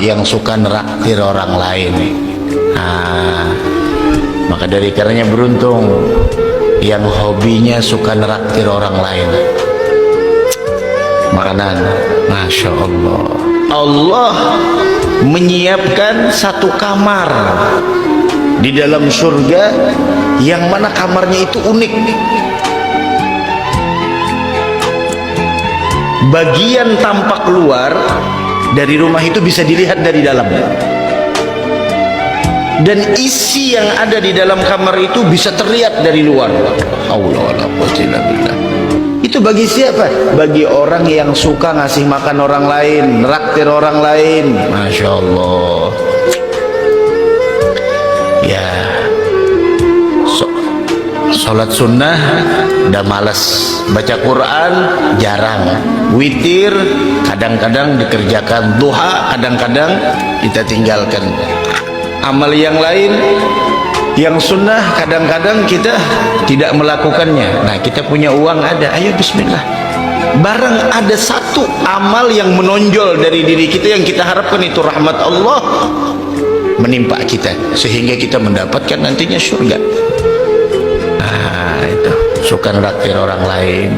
yang suka neraktir orang lain. Nah, maka dari karenanya beruntung yang hobinya suka neraktir orang lain makanan. Masya Allah, Allah menyiapkan satu kamar di dalam surga yang mana kamarnya itu unik. Bagian tampak luar dari rumah itu bisa dilihat dari dalam, dan isi yang ada di dalam kamar itu bisa terlihat dari luar. Allah wala quwwata illa billah. Itu bagi siapa? Bagi orang yang suka ngasih makan orang lain, neraktir orang lain. Masya Allah. Ya, sholat sunnah udah malas, baca Quran jarang, witir kadang-kadang dikerjakan, duha kadang-kadang kita tinggalkan, amal yang lain yang sunnah kadang-kadang kita tidak melakukannya. Nah, kita punya uang ada, ayo bismillah, barang ada satu amal yang menonjol dari diri kita yang kita harapkan itu rahmat Allah menimpa kita sehingga kita mendapatkan nantinya surga. Nah, itu suka neraktir orang lain.